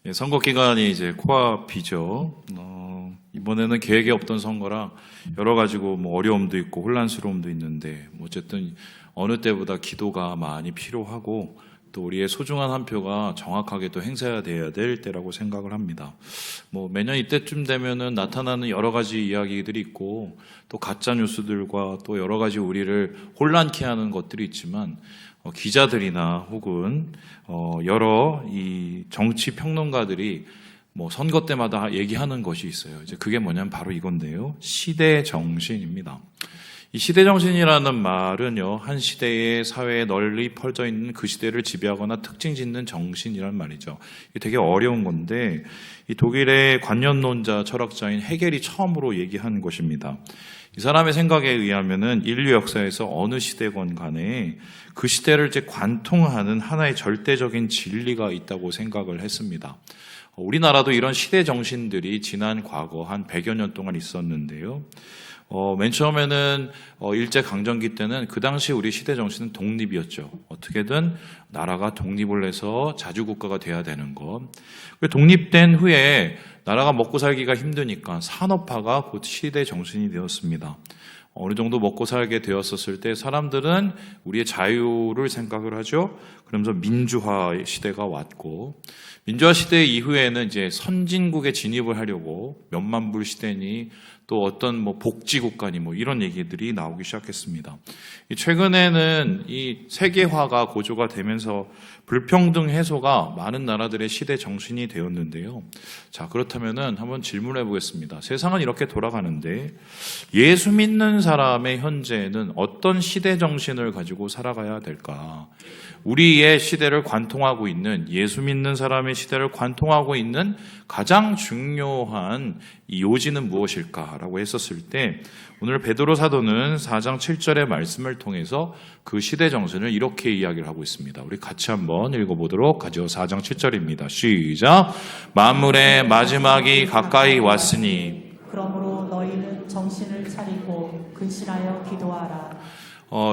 예, 선거 기간이 이제 코앞이죠. 이번에는 계획이 없던 선거라 여러 가지고 뭐 어려움도 있고 혼란스러움도 있는데 어쨌든 어느 때보다 기도가 많이 필요하고 또 우리의 소중한 한 표가 정확하게 또 행사돼야 될 때라고 생각을 합니다. 뭐 매년 이때쯤 되면은 나타나는 여러 가지 이야기들이 있고 또 가짜 뉴스들과 또 여러 가지 우리를 혼란케 하는 것들이 있지만 기자들이나 혹은 여러 이 정치 평론가들이 뭐 선거 때마다 얘기하는 것이 있어요. 이제 그게 뭐냐면 바로 이건데요. 시대 정신입니다. 이 시대 정신이라는 말은요, 한 시대의 사회에 널리 퍼져 있는 그 시대를 지배하거나 특징 짓는 정신이란 말이죠. 이게 되게 어려운 건데, 이 독일의 관념론자 철학자인 헤겔이 처음으로 얘기한 것입니다. 이 사람의 생각에 의하면은 인류 역사에서 어느 시대건 간에 그 시대를 이제 관통하는 하나의 절대적인 진리가 있다고 생각을 했습니다. 우리나라도 이런 시대 정신들이 지난 과거 한 100여 년 동안 있었는데요. 맨 처음에는 일제강점기 때는 그 당시 우리 시대 정신은 독립이었죠. 어떻게든 나라가 독립을 해서 자주국가가 돼야 되는 것. 독립된 후에 나라가 먹고 살기가 힘드니까 산업화가 곧 시대 정신이 되었습니다. 어느 정도 먹고 살게 되었었을 때 사람들은 우리의 자유를 생각을 하죠. 그러면서 민주화 시대가 왔고, 민주화 시대 이후에는 이제 선진국에 진입을 하려고 몇만 불 시대니 또 어떤 뭐 복지국가니 뭐 이런 얘기들이 나오기 시작했습니다. 최근에는 이 세계화가 고조가 되면서 불평등 해소가 많은 나라들의 시대 정신이 되었는데요. 자, 그렇다면은 한번 질문해 보겠습니다. 세상은 이렇게 돌아가는데 예수 믿는 사람의 현재는 어떤 시대 정신을 가지고 살아가야 될까? 우리의 시대를 관통하고 있는, 예수 믿는 사람의 시대를 관통하고 있는 가장 중요한 이 요지는 무엇일까라고 했었을 때, 오늘 베드로 사도는 4장 7절의 말씀을 통해서 그 시대 정신을 이렇게 이야기를 하고 있습니다. 우리 같이 한번 읽어보도록 하죠. 4장 7절입니다. 시작. 만물의 마지막이 가까이 왔으니 그러므로 너희는 정신을 차리고 근신하여 기도하라.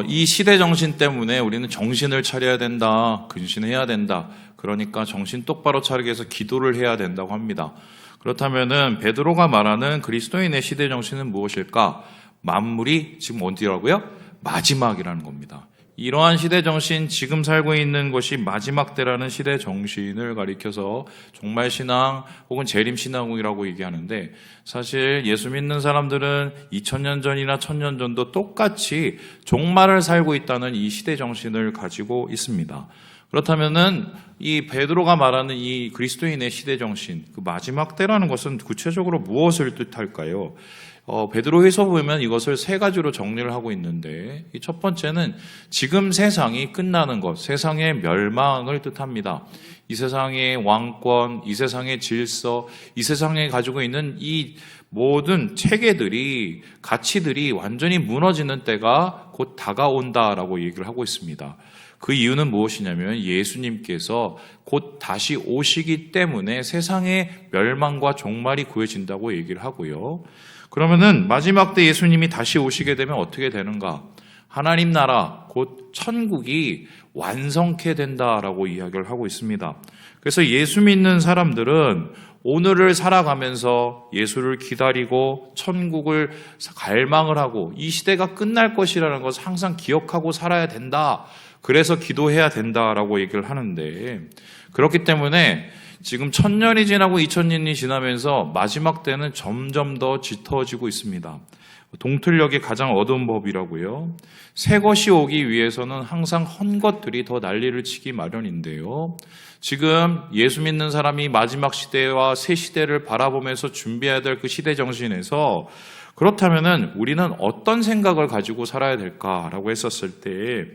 이 시대 정신 때문에 우리는 정신을 차려야 된다, 근신해야 된다. 그러니까 정신 똑바로 차리기 위해서 기도를 해야 된다고 합니다. 그렇다면은 베드로가 말하는 그리스도인의 시대 정신은 무엇일까? 만물이 지금 어디라고요? 마지막이라는 겁니다. 이러한 시대 정신, 지금 살고 있는 것이 마지막 때라는 시대 정신을 가리켜서 종말 신앙 혹은 재림 신앙이라고 얘기하는데, 사실 예수 믿는 사람들은 2000년 전이나 1000년 전도 똑같이 종말을 살고 있다는 이 시대 정신을 가지고 있습니다. 그렇다면은 이 베드로가 말하는 이 그리스도인의 시대 정신, 그 마지막 때라는 것은 구체적으로 무엇을 뜻할까요? 베드로에서 보면 이것을 세 가지로 정리를 하고 있는데, 이 첫 번째는 지금 세상이 끝나는 것, 세상의 멸망을 뜻합니다. 이 세상의 왕권, 이 세상의 질서, 이 세상에 가지고 있는 이 모든 체계들이, 가치들이 완전히 무너지는 때가 곧 다가온다라고 얘기를 하고 있습니다. 그 이유는 무엇이냐면 예수님께서 곧 다시 오시기 때문에 세상의 멸망과 종말이 구해진다고 얘기를 하고요. 그러면은 마지막 때 예수님이 다시 오시게 되면 어떻게 되는가? 하나님 나라, 곧 천국이 완성케 된다라고 이야기를 하고 있습니다. 그래서 예수 믿는 사람들은 오늘을 살아가면서 예수를 기다리고 천국을 갈망을 하고 이 시대가 끝날 것이라는 것을 항상 기억하고 살아야 된다. 그래서 기도해야 된다라고 얘기를 하는데, 그렇기 때문에 지금 1000년이 지나고 2000년이 지나면서 마지막 때는 점점 더 짙어지고 있습니다. 동틀녘이 가장 어두운 법이라고요. 새 것이 오기 위해서는 항상 헌 것들이 더 난리를 치기 마련인데요. 지금 예수 믿는 사람이 마지막 시대와 새 시대를 바라보면서 준비해야 될 그 시대 정신에서, 그렇다면은 우리는 어떤 생각을 가지고 살아야 될까라고 했었을 때,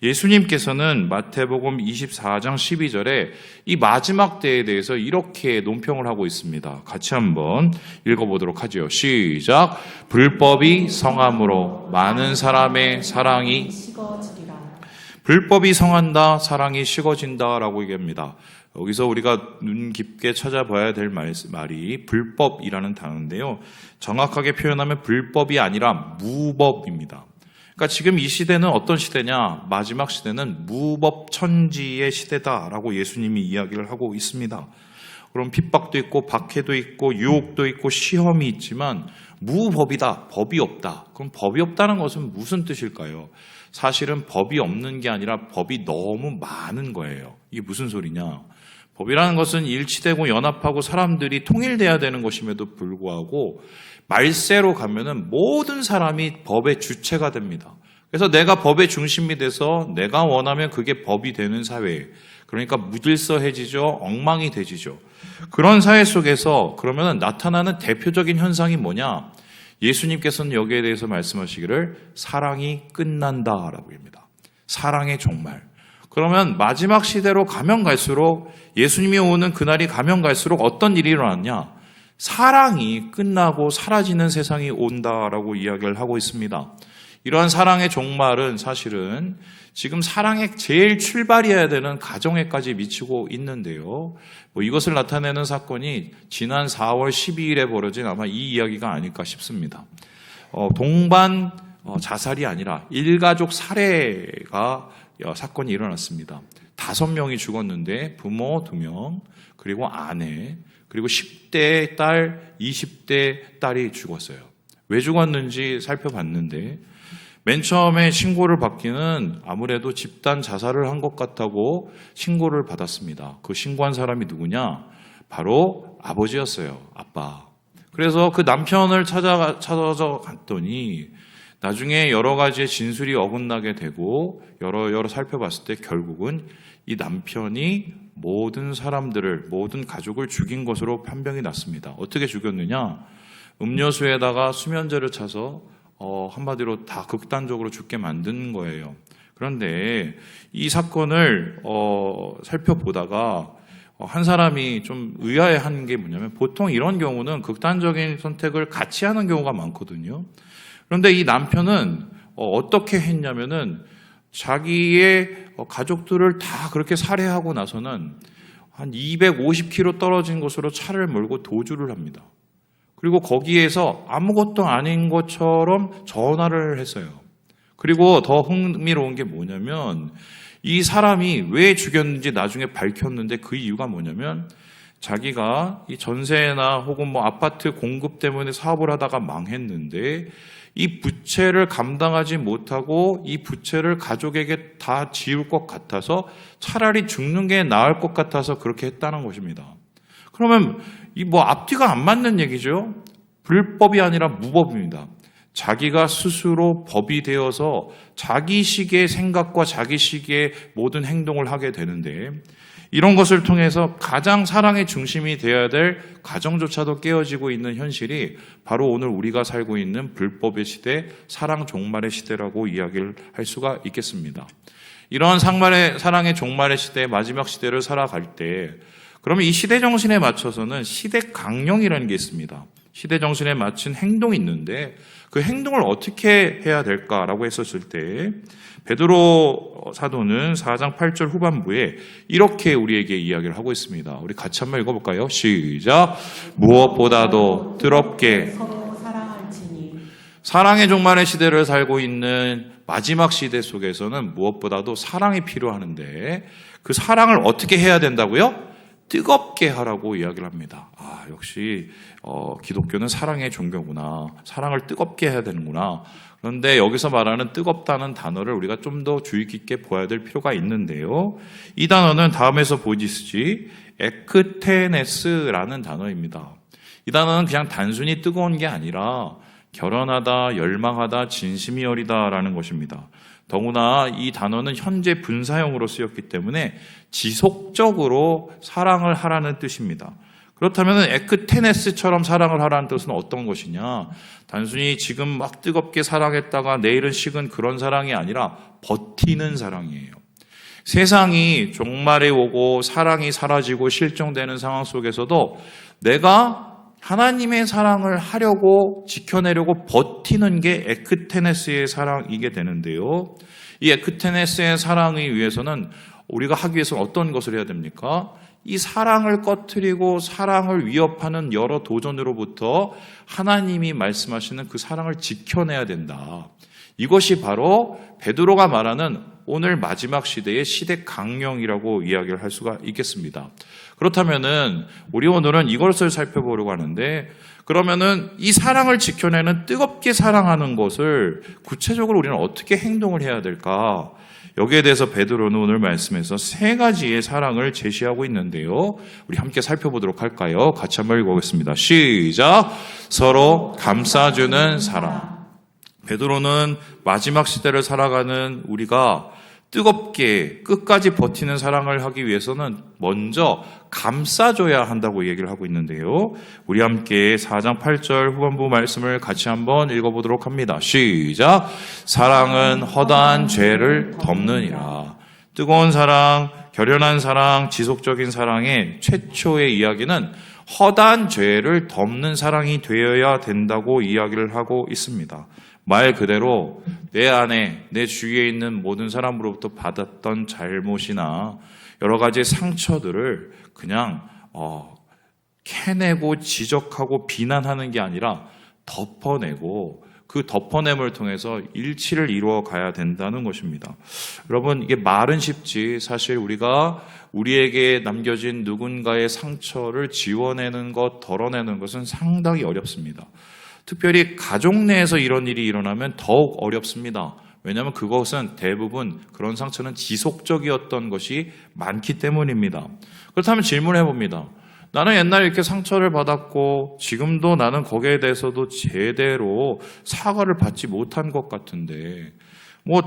예수님께서는 마태복음 24장 12절에 이 마지막 때에 대해서 이렇게 논평을 하고 있습니다. 같이 한번 읽어보도록 하죠. 시작. 불법이 성함으로 많은 사람의 사랑이 식어지리라. 불법이 성한다, 사랑이 식어진다라고 얘기합니다. 여기서 우리가 눈 깊게 찾아봐야 될 말이 불법이라는 단어인데요. 정확하게 표현하면 불법이 아니라 무법입니다. 그러니까 지금 이 시대는 어떤 시대냐? 마지막 시대는 무법천지의 시대다라고 예수님이 이야기를 하고 있습니다. 그럼 핍박도 있고 박해도 있고 유혹도 있고 시험이 있지만 무법이다, 법이 없다. 그럼 법이 없다는 것은 무슨 뜻일까요? 사실은 법이 없는 게 아니라 법이 너무 많은 거예요. 이게 무슨 소리냐? 법이라는 것은 일치되고 연합하고 사람들이 통일돼야 되는 것임에도 불구하고 말세로 가면은 모든 사람이 법의 주체가 됩니다. 그래서 내가 법의 중심이 돼서 내가 원하면 그게 법이 되는 사회, 그러니까 무질서해지죠, 엉망이 되지죠. 그런 사회 속에서 그러면 나타나는 대표적인 현상이 뭐냐? 예수님께서는 여기에 대해서 말씀하시기를 사랑이 끝난다라고 합니다. 사랑의 종말. 그러면 마지막 시대로 가면 갈수록 예수님이 오는 그날이 가면 갈수록 어떤 일이 일어났냐? 사랑이 끝나고 사라지는 세상이 온다라고 이야기를 하고 있습니다. 이러한 사랑의 종말은 사실은 지금 사랑의 제일 출발이어야 되는 가정에까지 미치고 있는데요. 이것을 나타내는 사건이 지난 4월 12일에 벌어진 아마 이 이야기가 아닐까 싶습니다. 동반 자살이 아니라 일가족 살해가 사건이 일어났습니다. 5명이 죽었는데 부모 2명, 그리고 아내, 그리고 10대 딸, 20대 딸이 죽었어요. 왜 죽었는지 살펴봤는데 맨 처음에 신고를 받기는 아무래도 집단 자살을 한 것 같다고 신고를 받았습니다. 그 신고한 사람이 누구냐? 바로 아버지였어요. 아빠. 그래서 그 남편을 찾아서 갔더니 나중에 여러 가지의 진술이 어긋나게 되고 여러 살펴봤을 때 결국은 이 남편이 모든 사람들을, 모든 가족을 죽인 것으로 판명이 났습니다. 어떻게 죽였느냐? 음료수에다가 수면제를 차서 한마디로 다 극단적으로 죽게 만든 거예요. 그런데 이 사건을 살펴보다가 한 사람이 좀 의아해한 게 뭐냐면 보통 이런 경우는 극단적인 선택을 같이 하는 경우가 많거든요. 그런데 이 남편은 어떻게 했냐면은 자기의 가족들을 다 그렇게 살해하고 나서는 한 250km 떨어진 곳으로 차를 몰고 도주를 합니다. 그리고 거기에서 아무것도 아닌 것처럼 전화를 했어요. 그리고 더 흥미로운 게 뭐냐면 이 사람이 왜 죽였는지 나중에 밝혔는데 그 이유가 뭐냐면 자기가 이 전세나 혹은 뭐 아파트 공급 때문에 사업을 하다가 망했는데 이 부채를 감당하지 못하고 이 부채를 가족에게 다 지울 것 같아서 차라리 죽는 게 나을 것 같아서 그렇게 했다는 것입니다. 그러면 이 앞뒤가 안 맞는 얘기죠. 불법이 아니라 무법입니다. 자기가 스스로 법이 되어서 자기식의 생각과 자기식의 모든 행동을 하게 되는데 이런 것을 통해서 가장 사랑의 중심이 되어야 될 가정조차도 깨어지고 있는 현실이 바로 오늘 우리가 살고 있는 불법의 시대, 사랑 종말의 시대라고 이야기를 할 수가 있겠습니다. 이러한 사랑의 종말의 시대, 마지막 시대를 살아갈 때 그러면 이 시대 정신에 맞춰서는 시대 강령이라는 게 있습니다. 시대 정신에 맞춘 행동이 있는데 그 행동을 어떻게 해야 될까라고 했었을 때 베드로 사도는 4장 8절 후반부에 이렇게 우리에게 이야기를 하고 있습니다. 우리 같이 한번 읽어볼까요? 시작. 무엇보다도 뜨겁게 서로 사랑할지니. 사랑의 종말의 시대를 살고 있는 마지막 시대 속에서는 무엇보다도 사랑이 필요하는데 그 사랑을 어떻게 해야 된다고요? 뜨겁게 하라고 이야기를 합니다. 역시 기독교는 사랑의 종교구나. 사랑을 뜨겁게 해야 되는구나. 그런데 여기서 말하는 뜨겁다는 단어를 우리가 좀 더 주의 깊게 보아야 될 필요가 있는데요. 이 단어는 다음에서 보시지 에크테네스라는 단어입니다. 이 단어는 그냥 단순히 뜨거운 게 아니라 결연하다, 열망하다, 진심이 어리다라는 것입니다. 더구나 이 단어는 현재 분사형으로 쓰였기 때문에 지속적으로 사랑을 하라는 뜻입니다. 그렇다면 에크테네스처럼 사랑을 하라는 뜻은 어떤 것이냐? 단순히 지금 막 뜨겁게 사랑했다가 내일은 식은 그런 사랑이 아니라 버티는 사랑이에요. 세상이 종말에 오고 사랑이 사라지고 실종되는 상황 속에서도 내가 하나님의 사랑을 하려고 지켜내려고 버티는 게 에크테네스의 사랑이게 되는데요. 이 에크테네스의 사랑을 위해서는 우리가 하기 위해서는 어떤 것을 해야 됩니까? 이 사랑을 꺼트리고 사랑을 위협하는 여러 도전으로부터 하나님이 말씀하시는 그 사랑을 지켜내야 된다. 이것이 바로 베드로가 말하는 오늘 마지막 시대의 시대 강령이라고 이야기를 할 수가 있겠습니다. 그렇다면은 우리 오늘은 이것을 살펴보려고 하는데, 그러면은 이 사랑을 지켜내는 뜨겁게 사랑하는 것을 구체적으로 우리는 어떻게 행동을 해야 될까? 여기에 대해서 베드로는 오늘 말씀에서 세 가지의 사랑을 제시하고 있는데요. 우리 함께 살펴보도록 할까요? 같이 한번 읽어보겠습니다. 시작! 서로 감싸주는 사랑. 베드로는 마지막 시대를 살아가는 우리가 뜨겁게 끝까지 버티는 사랑을 하기 위해서는 먼저 감싸줘야 한다고 얘기를 하고 있는데요. 우리 함께 4장 8절 후반부 말씀을 같이 한번 읽어보도록 합니다. 시작! 사랑은 허다한 죄를 덮느니라. 뜨거운 사랑, 결연한 사랑, 지속적인 사랑의 최초의 이야기는 허다한 죄를 덮는 사랑이 되어야 된다고 이야기를 하고 있습니다. 말 그대로 내 안에, 내 주위에 있는 모든 사람으로부터 받았던 잘못이나 여러 가지 상처들을 그냥 캐내고 지적하고 비난하는 게 아니라 덮어내고 그 덮어냄을 통해서 일치를 이루어 가야 된다는 것입니다. 여러분, 이게 말은 쉽지 사실 우리가 우리에게 남겨진 누군가의 상처를 지워내는 것, 덜어내는 것은 상당히 어렵습니다. 특별히 가족 내에서 이런 일이 일어나면 더욱 어렵습니다. 왜냐하면 그것은 대부분 그런 상처는 지속적이었던 것이 많기 때문입니다. 그렇다면 질문을 해봅니다. 나는 옛날에 이렇게 상처를 받았고 지금도 나는 거기에 대해서도 제대로 사과를 받지 못한 것 같은데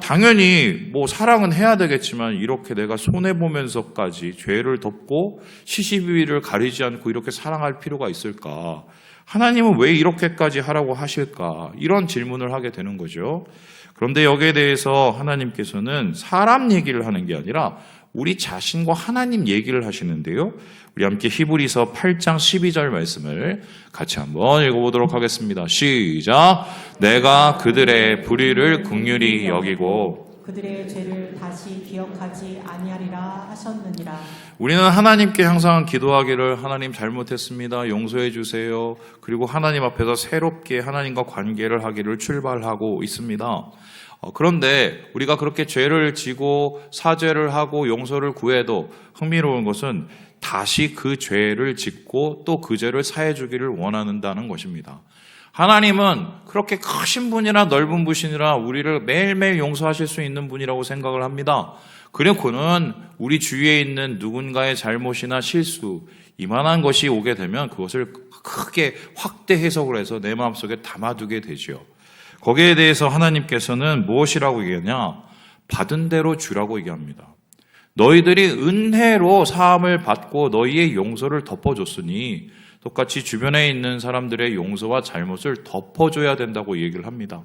당연히 사랑은 해야 되겠지만 이렇게 내가 손해보면서까지 죄를 덮고 시시비비를 가리지 않고 이렇게 사랑할 필요가 있을까? 하나님은 왜 이렇게까지 하라고 하실까? 이런 질문을 하게 되는 거죠. 그런데 여기에 대해서 하나님께서는 사람 얘기를 하는 게 아니라 우리 자신과 하나님 얘기를 하시는데요. 우리 함께 히브리서 8장 12절 말씀을 같이 한번 읽어보도록 하겠습니다. 시작! 내가 그들의 불의를 긍휼히 여기고 그들의 죄를 다시 기억하지 아니하리라 하셨느니라. 우리는 하나님께 항상 기도하기를 하나님 잘못했습니다. 용서해 주세요. 그리고 하나님 앞에서 새롭게 하나님과 관계를 하기를 출발하고 있습니다. 그런데 우리가 그렇게 죄를 지고 사죄를 하고 용서를 구해도 흥미로운 것은 다시 그 죄를 짓고 또 그 죄를 사해 주기를 원한다는 것입니다. 하나님은 그렇게 크신 분이라 넓은 분이라 우리를 매일매일 용서하실 수 있는 분이라고 생각을 합니다. 그리고는 우리 주위에 있는 누군가의 잘못이나 실수, 이만한 것이 오게 되면 그것을 크게 확대 해석을 해서 내 마음속에 담아두게 되죠. 거기에 대해서 하나님께서는 무엇이라고 얘기하냐? 받은 대로 주라고 얘기합니다. 너희들이 은혜로 사함을 받고 너희의 용서를 덮어줬으니 똑같이 주변에 있는 사람들의 용서와 잘못을 덮어줘야 된다고 얘기를 합니다.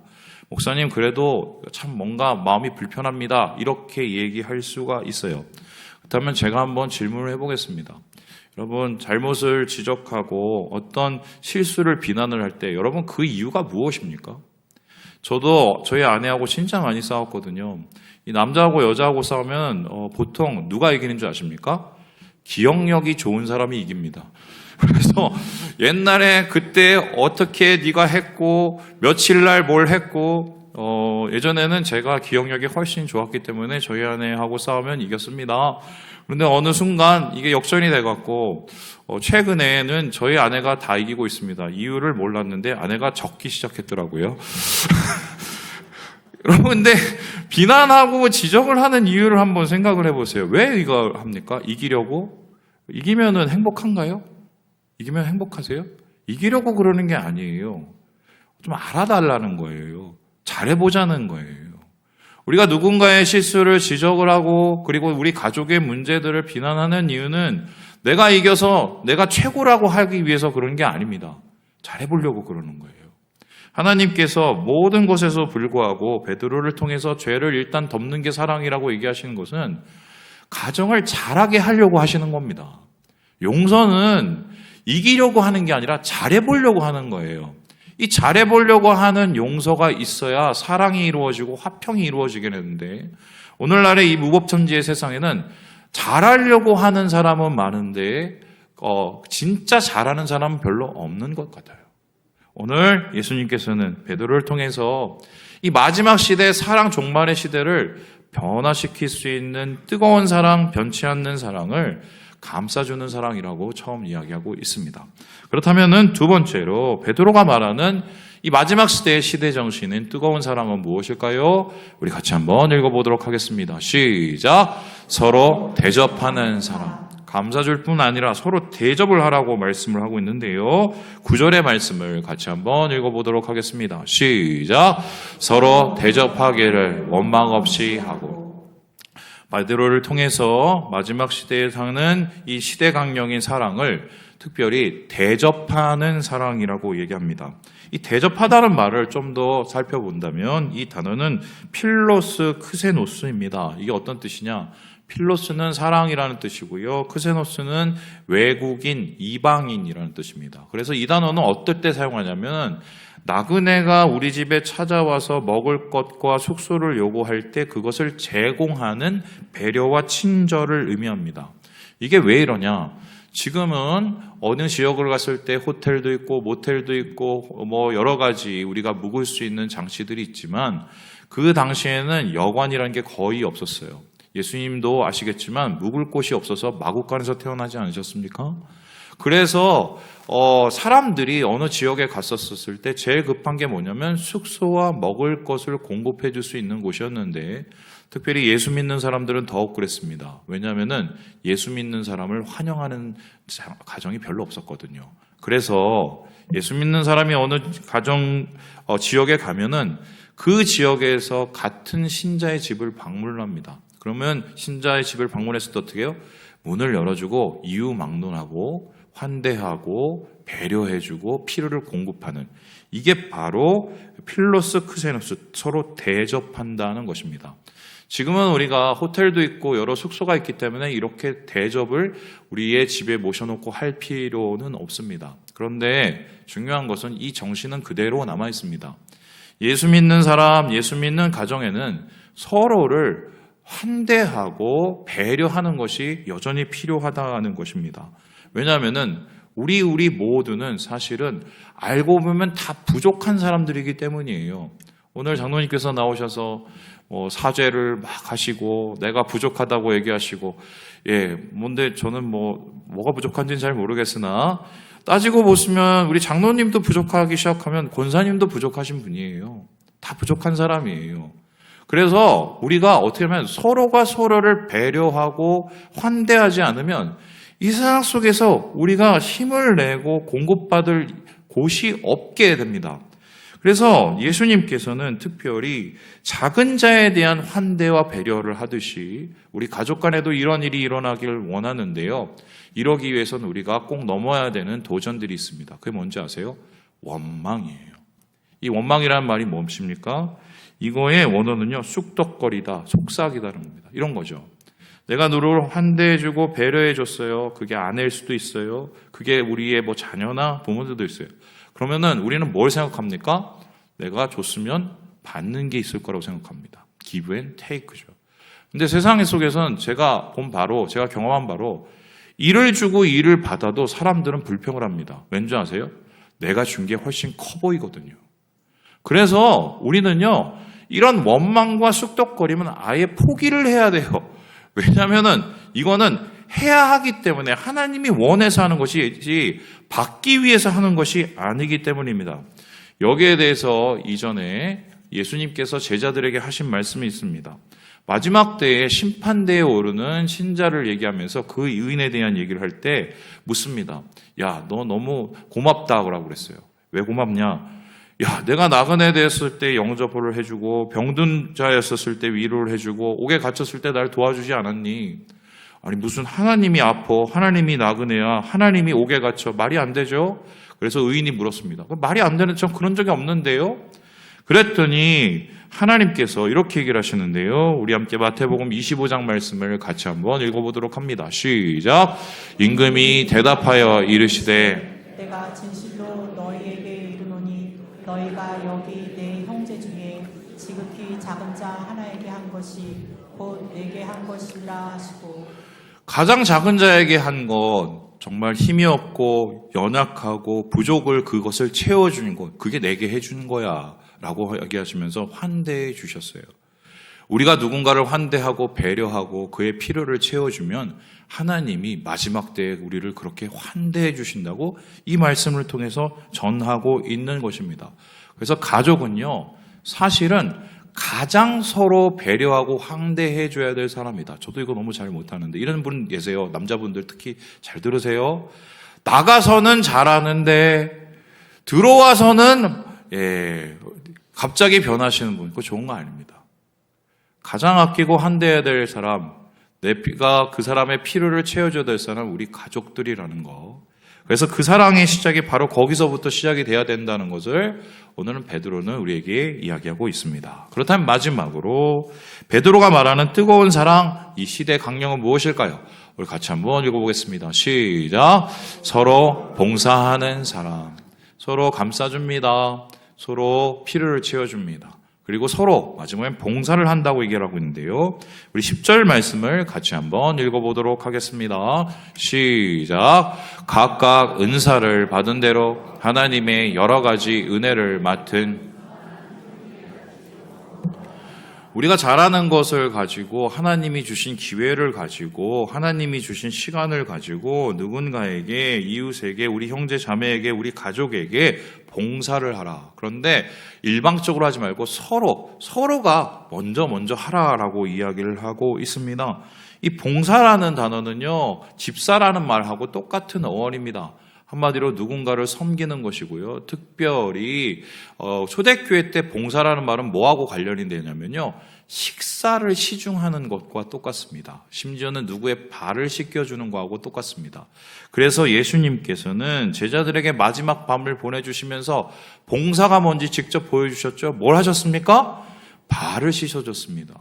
목사님, 그래도 참 뭔가 마음이 불편합니다. 이렇게 얘기할 수가 있어요. 그렇다면 제가 한번 질문을 해보겠습니다. 여러분, 잘못을 지적하고 어떤 실수를 비난을 할 때 여러분 그 이유가 무엇입니까? 저도 저희 아내하고 진짜 많이 싸웠거든요. 이 남자하고 여자하고 싸우면 보통 누가 이기는 줄 아십니까? 기억력이 좋은 사람이 이깁니다. 그래서 옛날에 그때 어떻게 네가 했고 며칠 날 뭘 했고 예전에는 제가 기억력이 훨씬 좋았기 때문에 저희 아내하고 싸우면 이겼습니다. 그런데 어느 순간 이게 역전이 돼갖고 최근에는 저희 아내가 다 이기고 있습니다. 이유를 몰랐는데 아내가 적기 시작했더라고요. 여러분, 근데 비난하고 지적을 하는 이유를 한번 생각을 해보세요. 왜 이거 합니까? 이기려고? 이기면은 행복한가요? 이기면 행복하세요? 이기려고 그러는 게 아니에요. 좀 알아달라는 거예요. 잘해보자는 거예요. 우리가 누군가의 실수를 지적을 하고 그리고 우리 가족의 문제들을 비난하는 이유는 내가 이겨서 내가 최고라고 하기 위해서 그런 게 아닙니다. 잘해보려고 그러는 거예요. 하나님께서 모든 것에서 불구하고 베드로를 통해서 죄를 일단 덮는 게 사랑이라고 얘기하시는 것은 가정을 잘하게 하려고 하시는 겁니다. 용서는 이기려고 하는 게 아니라 잘해보려고 하는 거예요. 이 잘해보려고 하는 용서가 있어야 사랑이 이루어지고 화평이 이루어지게 되는데 오늘날의 이 무법천지의 세상에는 잘하려고 하는 사람은 많은데 진짜 잘하는 사람은 별로 없는 것 같아요. 오늘 예수님께서는 베드로를 통해서 이 마지막 시대 사랑 종말의 시대를 변화시킬 수 있는 뜨거운 사랑, 변치 않는 사랑을 감싸주는 사랑이라고 처음 이야기하고 있습니다. 그렇다면은 두 번째로 베드로가 말하는 이 마지막 시대의 시대 정신인 뜨거운 사랑은 무엇일까요? 우리 같이 한번 읽어보도록 하겠습니다. 시작! 서로 대접하는 사랑. 감사줄 뿐 아니라 서로 대접을 하라고 말씀을 하고 있는데요. 9절의 말씀을 같이 한번 읽어보도록 하겠습니다. 시작! 서로 대접하기를 원망 없이 하고. 베드로를 통해서 마지막 시대에 사는 이 시대 강령인 사랑을 특별히 대접하는 사랑이라고 얘기합니다. 이 대접하다는 말을 좀 더 살펴본다면 이 단어는 필로스 크세노스입니다. 이게 어떤 뜻이냐? 필로스는 사랑이라는 뜻이고요. 크세노스는 외국인, 이방인이라는 뜻입니다. 그래서 이 단어는 어떨 때 사용하냐면 나그네가 우리 집에 찾아와서 먹을 것과 숙소를 요구할 때 그것을 제공하는 배려와 친절을 의미합니다. 이게 왜 이러냐? 지금은 어느 지역을 갔을 때 호텔도 있고 모텔도 있고 뭐 여러 가지 우리가 묵을 수 있는 장치들이 있지만 그 당시에는 여관이라는 게 거의 없었어요. 예수님도 아시겠지만 묵을 곳이 없어서 마구간에서 태어나지 않으셨습니까? 그래서 사람들이 어느 지역에 갔었을 때 제일 급한 게 뭐냐면 숙소와 먹을 것을 공급해 줄 수 있는 곳이었는데 특별히 예수 믿는 사람들은 더욱 그랬습니다. 왜냐하면은 예수 믿는 사람을 환영하는 가정이 별로 없었거든요. 그래서 예수 믿는 사람이 어느 지역에 가면은 그 지역에서 같은 신자의 집을 방문합니다. 그러면 신자의 집을 방문했을 때 어떻게 해요? 문을 열어주고 이유 막론하고 환대하고 배려해주고 필요를 공급하는 이게 바로 필로스 크세노스 서로 대접한다는 것입니다. 지금은 우리가 호텔도 있고 여러 숙소가 있기 때문에 이렇게 대접을 우리의 집에 모셔놓고 할 필요는 없습니다. 그런데 중요한 것은 이 정신은 그대로 남아 있습니다. 예수 믿는 사람, 예수 믿는 가정에는 서로를 환대하고 배려하는 것이 여전히 필요하다는 것입니다. 왜냐하면은 우리 모두는 사실은 알고 보면 다 부족한 사람들이기 때문이에요. 오늘 장로님께서 나오셔서 사죄를 막 하시고 내가 부족하다고 얘기하시고 뭔데 저는 뭐가 부족한지는 잘 모르겠으나 따지고 보시면 우리 장로님도 부족하기 시작하면 권사님도 부족하신 분이에요. 다 부족한 사람이에요. 그래서 우리가 어떻게 하면 서로가 서로를 배려하고 환대하지 않으면 이 세상 속에서 우리가 힘을 내고 공급받을 곳이 없게 됩니다. 그래서 예수님께서는 특별히 작은 자에 대한 환대와 배려를 하듯이 우리 가족 간에도 이런 일이 일어나길 원하는데요. 이러기 위해서는 우리가 꼭 넘어야 되는 도전들이 있습니다. 그게 뭔지 아세요? 원망이에요. 이 원망이라는 말이 뭡니까? 이거의 원어는요, 쑥덕거리다, 속삭이다라는 겁니다. 이런 거죠. 내가 너를 환대해주고 배려해줬어요. 그게 아내일 수도 있어요. 그게 우리의 자녀나 부모들도 있어요. 그러면은 우리는 뭘 생각합니까? 내가 줬으면 받는 게 있을 거라고 생각합니다. give and take죠. 근데 세상 속에서는 제가 경험한 바로 일을 주고 일을 받아도 사람들은 불평을 합니다. 왠지 아세요? 내가 준 게 훨씬 커 보이거든요. 그래서 우리는요, 이런 원망과 쑥덕거림은 아예 포기를 해야 돼요. 왜냐하면은 이거는 해야 하기 때문에 하나님이 원해서 하는 것이지 받기 위해서 하는 것이 아니기 때문입니다. 여기에 대해서 이전에 예수님께서 제자들에게 하신 말씀이 있습니다. 마지막 때에 심판대에 오르는 신자를 얘기하면서 그 의인에 대한 얘기를 할 때 묻습니다. 야, 너 너무 고맙다고 그랬어요. 왜 고맙냐? 야, 내가 나그네 됐을 때 영접을 해주고 병든 자였었을 때 위로를 해주고 옥에 갇혔을 때 날 도와주지 않았니? 아니 무슨 하나님이 아파, 하나님이 나그네야, 하나님이 옥에 갇혀, 말이 안 되죠? 그래서 의인이 물었습니다. 말이 안 되는 전 그런 적이 없는데요? 그랬더니 하나님께서 이렇게 얘기를 하시는데요. 우리 함께 마태복음 25장 말씀을 같이 한번 읽어보도록 합니다. 시작! 임금이 대답하여 이르시되 내가 진실로 너희에게 이르노니 너희가 여기 내 형제 중에 지극히 작은 자 하나에게 한 것이 곧 내게 한 것이라 하시고 가장 작은 자에게 한 것 정말 힘이 없고 연약하고 부족을 그것을 채워주는 것 그게 내게 해주는 거야 라고 얘기하시면서 환대해 주셨어요. 우리가 누군가를 환대하고 배려하고 그의 필요를 채워주면 하나님이 마지막 때에 우리를 그렇게 환대해 주신다고 이 말씀을 통해서 전하고 있는 것입니다. 그래서 가족은요, 사실은 가장 서로 배려하고 환대해 줘야 될 사람이다. 저도 이거 너무 잘 못하는데 이런 분 계세요. 남자분들 특히 잘 들으세요. 나가서는 잘하는데 들어와서는 갑자기 변하시는 분, 그거 좋은 거 아닙니다. 가장 아끼고 환대해야 될 사람, 내 피가 그 사람의 필요를 채워줘야 될 사람, 우리 가족들이라는 거. 그래서 그 사랑의 시작이 바로 거기서부터 시작이 돼야 된다는 것을 오늘은 베드로는 우리에게 이야기하고 있습니다. 그렇다면 마지막으로 베드로가 말하는 뜨거운 사랑, 이 시대의 강령은 무엇일까요? 우리 같이 한번 읽어보겠습니다. 시작. 서로 봉사하는 사랑, 서로 감싸줍니다. 서로 필요를 채워줍니다. 그리고 서로 마지막에 봉사를 한다고 얘기를 하고 있는데요. 우리 10절 말씀을 같이 한번 읽어보도록 하겠습니다. 시작. 각각 은사를 받은 대로 하나님의 여러 가지 은혜를 맡은 우리가 잘하는 것을 가지고 하나님이 주신 기회를 가지고 하나님이 주신 시간을 가지고 누군가에게, 이웃에게, 우리 형제 자매에게, 우리 가족에게 봉사를 하라. 그런데 일방적으로 하지 말고 서로가 먼저 하라라고 이야기를 하고 있습니다. 이 봉사라는 단어는요, 집사라는 말하고 똑같은 어원입니다. 한마디로 누군가를 섬기는 것이고요. 특별히 초대교회 때 봉사라는 말은 뭐하고 관련이 되냐면요, 식사를 시중하는 것과 똑같습니다. 심지어는 누구의 발을 씻겨주는 것하고 똑같습니다. 그래서 예수님께서는 제자들에게 마지막 밤을 보내주시면서 봉사가 뭔지 직접 보여주셨죠. 뭘 하셨습니까? 발을 씻어줬습니다.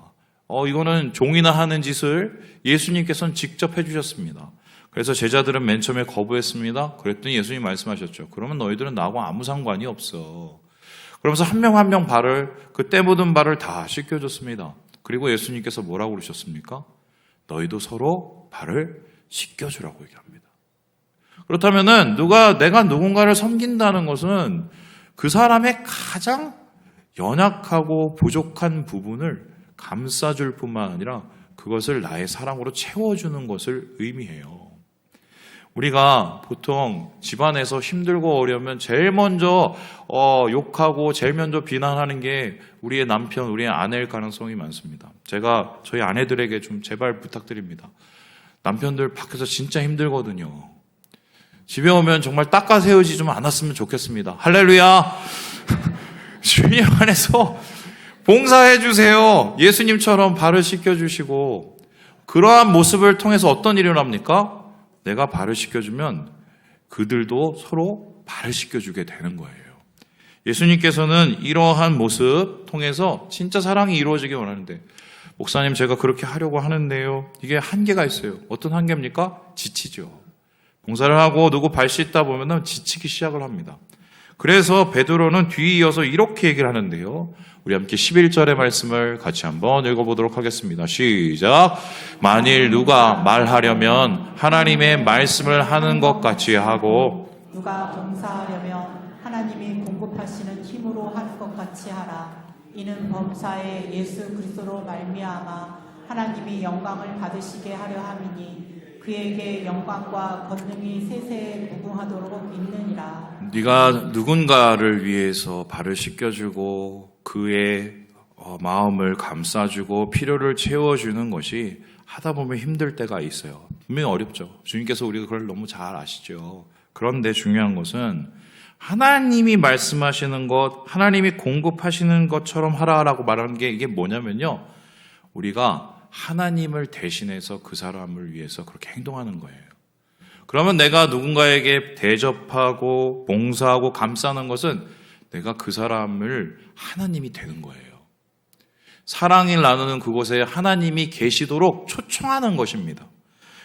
이거는 종이나 하는 짓을 예수님께서는 직접 해주셨습니다. 그래서 제자들은 맨 처음에 거부했습니다. 그랬더니 예수님 말씀하셨죠. 그러면 너희들은 나하고 아무 상관이 없어. 그러면서 한 명 한 명 발을, 그 때 묻은 발을 다 씻겨줬습니다. 그리고 예수님께서 뭐라고 그러셨습니까? 너희도 서로 발을 씻겨주라고 얘기합니다. 그렇다면은 내가 누군가를 섬긴다는 것은 그 사람의 가장 연약하고 부족한 부분을 감싸줄 뿐만 아니라 그것을 나의 사랑으로 채워주는 것을 의미해요. 우리가 보통 집안에서 힘들고 어려우면 제일 먼저 욕하고 제일 먼저 비난하는 게 우리의 남편, 우리의 아내일 가능성이 많습니다. 제가 저희 아내들에게 좀 제발 부탁드립니다. 남편들 밖에서 진짜 힘들거든요. 집에 오면 정말 닦아 세우지 좀 않았으면 좋겠습니다. 할렐루야. 주님 안에서 봉사해 주세요. 예수님처럼 발을 씻겨주시고, 그러한 모습을 통해서 어떤 일이 일어납니까? 내가 발을 씻겨주면 그들도 서로 발을 씻겨주게 되는 거예요. 예수님께서는 이러한 모습 통해서 진짜 사랑이 이루어지길 원하는데, 목사님 제가 그렇게 하려고 하는데요, 이게 한계가 있어요. 어떤 한계입니까? 지치죠. 봉사를 하고 누구 발 씻다 보면 지치기 시작을 합니다. 그래서 베드로는 뒤에 이어서 이렇게 얘기를 하는데요. 우리 함께 11절의 말씀을 같이 한번 읽어보도록 하겠습니다. 시작. 만일 누가 말하려면 하나님의 말씀을 하는 것 같이 하고, 누가 봉사하려면 하나님이 공급하시는 힘으로 하는 것 같이 하라. 이는 범사에 예수 그리스도로 말미암아 하나님이 영광을 받으시게 하려 함이니 그에게 영광과 권능이 세세에 무궁하도록 있느니라. 네가 누군가를 위해서 발을 씻겨주고 그의 마음을 감싸주고 필요를 채워주는 것이 하다 보면 힘들 때가 있어요. 분명히 어렵죠. 주님께서 우리가 그걸 너무 잘 아시죠. 그런데 중요한 것은 하나님이 말씀하시는 것, 하나님이 공급하시는 것처럼 하라라고 말하는 게 이게 뭐냐면요, 우리가 하나님을 대신해서 그 사람을 위해서 그렇게 행동하는 거예요. 그러면 내가 누군가에게 대접하고 봉사하고 감싸는 것은 내가 그 사람을 하나님이 되는 거예요. 사랑을 나누는 그곳에 하나님이 계시도록 초청하는 것입니다.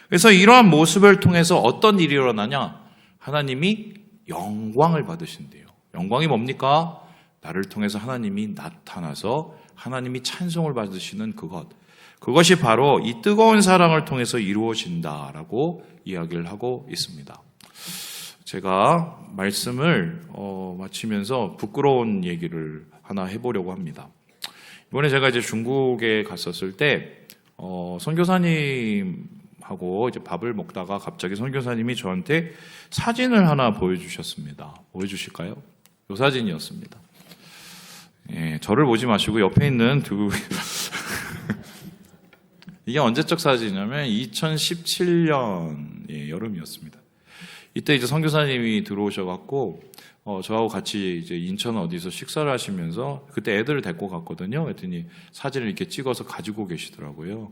그래서 이러한 모습을 통해서 어떤 일이 일어나냐? 하나님이 영광을 받으신대요. 영광이 뭡니까? 나를 통해서 하나님이 나타나서 하나님이 찬송을 받으시는 그것이 바로 이 뜨거운 사랑을 통해서 이루어진다라고 이야기를 하고 있습니다. 제가 말씀을 마치면서 부끄러운 얘기를 하나 해보려고 합니다. 이번에 제가 이제 중국에 갔었을 때 선교사님하고 이제 밥을 먹다가 갑자기 선교사님이 저한테 사진을 하나 보여주셨습니다. 보여주실까요? 이 사진이었습니다. 예, 저를 보지 마시고 옆에 있는 두 이게 언제적 사진이냐면 2017년 여름이었습니다. 이때 이제 선교사님이 들어오셔갖고 저하고 같이 이제 인천 어디서 식사를 하시면서 그때 애들을 데리고 갔거든요. 그랬더니 사진을 이렇게 찍어서 가지고 계시더라고요.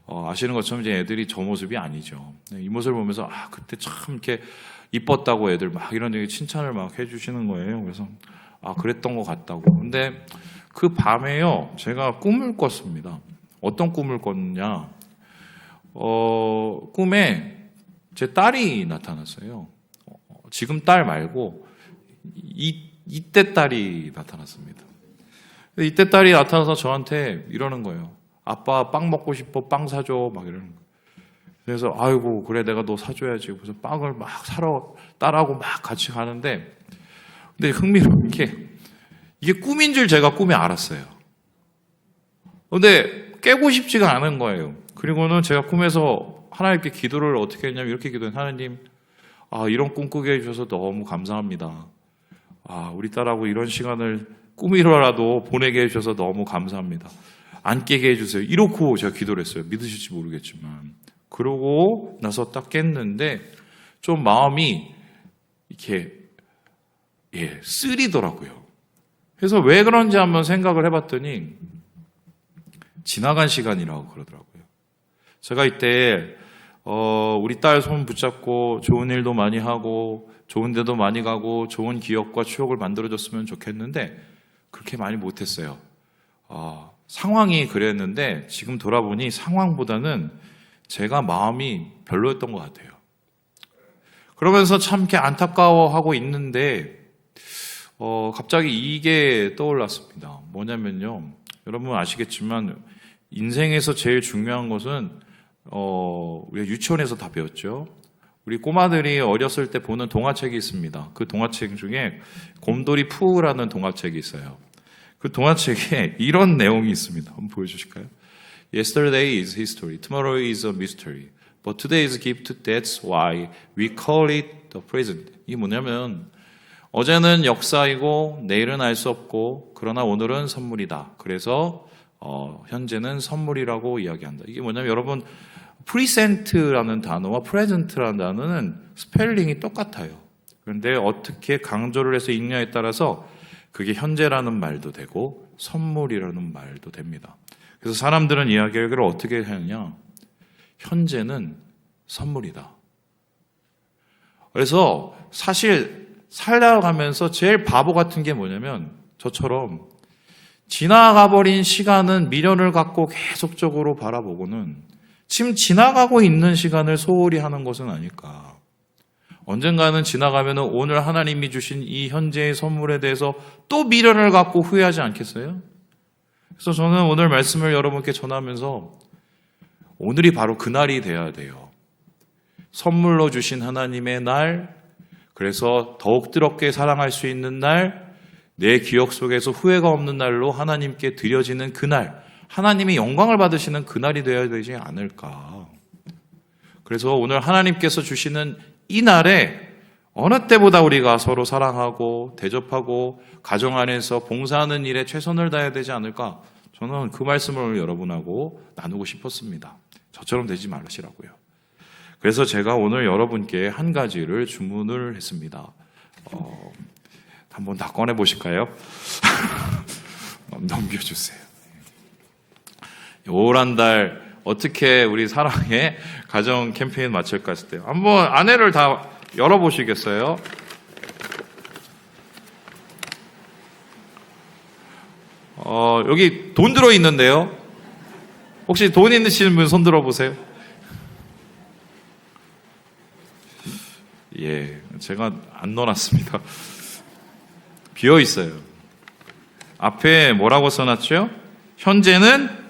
아시는 것처럼 이제 애들이 저 모습이 아니죠. 이 모습을 보면서 그때 참 이렇게 이뻤다고 애들 막 이런 얘기 칭찬을 막 해주시는 거예요. 그래서 그랬던 것 같다고. 근데 그 밤에요, 제가 꿈을 꿨습니다. 어떤 꿈을 꿨냐? 꿈에 제 딸이 나타났어요. 지금 딸 말고 이때 딸이 나타났습니다. 이때 딸이 나타나서 저한테 이러는 거예요. 아빠 빵 먹고 싶어, 빵 사줘, 막 이러는 거예요. 그래서 아이고 그래 내가 너 사줘야지. 그래서 빵을 막 사러 딸하고 막 같이 가는데, 근데 흥미로운 게 이게 꿈인 줄 제가 꿈에 알았어요. 근데 깨고 싶지가 않은 거예요. 그리고는 제가 꿈에서 하나님께 기도를 어떻게 했냐면 이렇게 기도했어요. 하나님, 이런 꿈 꾸게 해주셔서 너무 감사합니다. 우리 딸하고 이런 시간을 꿈이라도 보내게 해주셔서 너무 감사합니다. 안 깨게 해주세요. 이렇게 제가 기도를 했어요. 믿으실지 모르겠지만. 그러고 나서 딱 깼는데 좀 마음이 이렇게 쓰리더라고요. 그래서 왜 그런지 한번 생각을 해봤더니 지나간 시간이라고 그러더라고요. 제가 이때 우리 딸 손 붙잡고 좋은 일도 많이 하고 좋은 데도 많이 가고 좋은 기억과 추억을 만들어줬으면 좋겠는데 그렇게 많이 못했어요. 상황이 그랬는데 지금 돌아보니 상황보다는 제가 마음이 별로였던 것 같아요. 그러면서 참 이렇게 안타까워하고 있는데 갑자기 이게 떠올랐습니다. 뭐냐면요, 여러분 아시겠지만 인생에서 제일 중요한 것은 우리가 유치원에서 다 배웠죠. 우리 꼬마들이 어렸을 때 보는 동화책이 있습니다. 그 동화책 중에 곰돌이 푸우라는 동화책이 있어요. 그 동화책에 이런 내용이 있습니다. 한번 보여주실까요? Yesterday is history, tomorrow is a mystery, but today is a gift. That's why we call it the present. 이게 뭐냐면 어제는 역사이고 내일은 알 수 없고 그러나 오늘은 선물이다. 그래서 현재는 선물이라고 이야기한다. 이게 뭐냐면 여러분 프리센트라는 단어와 프레젠트라는 단어는 스펠링이 똑같아요. 그런데 어떻게 강조를 해서 읽냐에 따라서 그게 현재라는 말도 되고 선물이라는 말도 됩니다. 그래서 사람들은 이야기를 어떻게 하느냐? 현재는 선물이다. 그래서 사실 살아가면서 제일 바보 같은 게 뭐냐면 저처럼 지나가버린 시간은 미련을 갖고 계속적으로 바라보고는 지금 지나가고 있는 시간을 소홀히 하는 것은 아닐까. 언젠가는 지나가면 오늘 하나님이 주신 이 현재의 선물에 대해서 또 미련을 갖고 후회하지 않겠어요? 그래서 저는 오늘 말씀을 여러분께 전하면서 오늘이 바로 그날이 돼야 돼요. 선물로 주신 하나님의 날, 그래서 더욱 뜨겁게 사랑할 수 있는 날, 내 기억 속에서 후회가 없는 날로 하나님께 드려지는 그날, 하나님이 영광을 받으시는 그날이 되어야 되지 않을까. 그래서 오늘 하나님께서 주시는 이 날에 어느 때보다 우리가 서로 사랑하고 대접하고 가정 안에서 봉사하는 일에 최선을 다해야 되지 않을까. 저는 그 말씀을 오늘 여러분하고 나누고 싶었습니다. 저처럼 되지 말으시라고요. 그래서 제가 오늘 여러분께 한 가지를 주문을 했습니다. 한번 다 꺼내 보실까요? 넘겨주세요. 5월 한 달 어떻게 우리 사랑의 가정 캠페인 마칠까 했을 때 한번 안에를 다 열어보시겠어요? 여기 돈 들어있는데요. 혹시 돈 있으신 분 손 들어보세요. 예, 제가 안 넣어놨습니다. 비어 있어요. 앞에 뭐라고 써놨죠? 현재는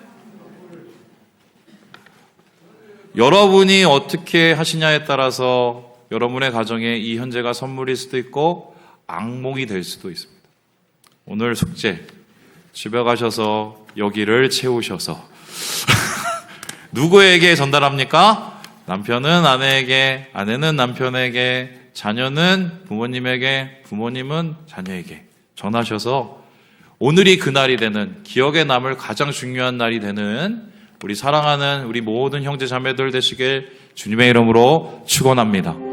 여러분이 어떻게 하시냐에 따라서 여러분의 가정에 이 현재가 선물일 수도 있고 악몽이 될 수도 있습니다. 오늘 숙제, 집에 가셔서 여기를 채우셔서 누구에게 전달합니까? 남편은 아내에게, 아내는 남편에게, 자녀는 부모님에게, 부모님은 자녀에게 전하셔서 오늘이 그날이 되는, 기억에 남을 가장 중요한 날이 되는 우리 사랑하는 우리 모든 형제 자매들 되시길 주님의 이름으로 축원합니다.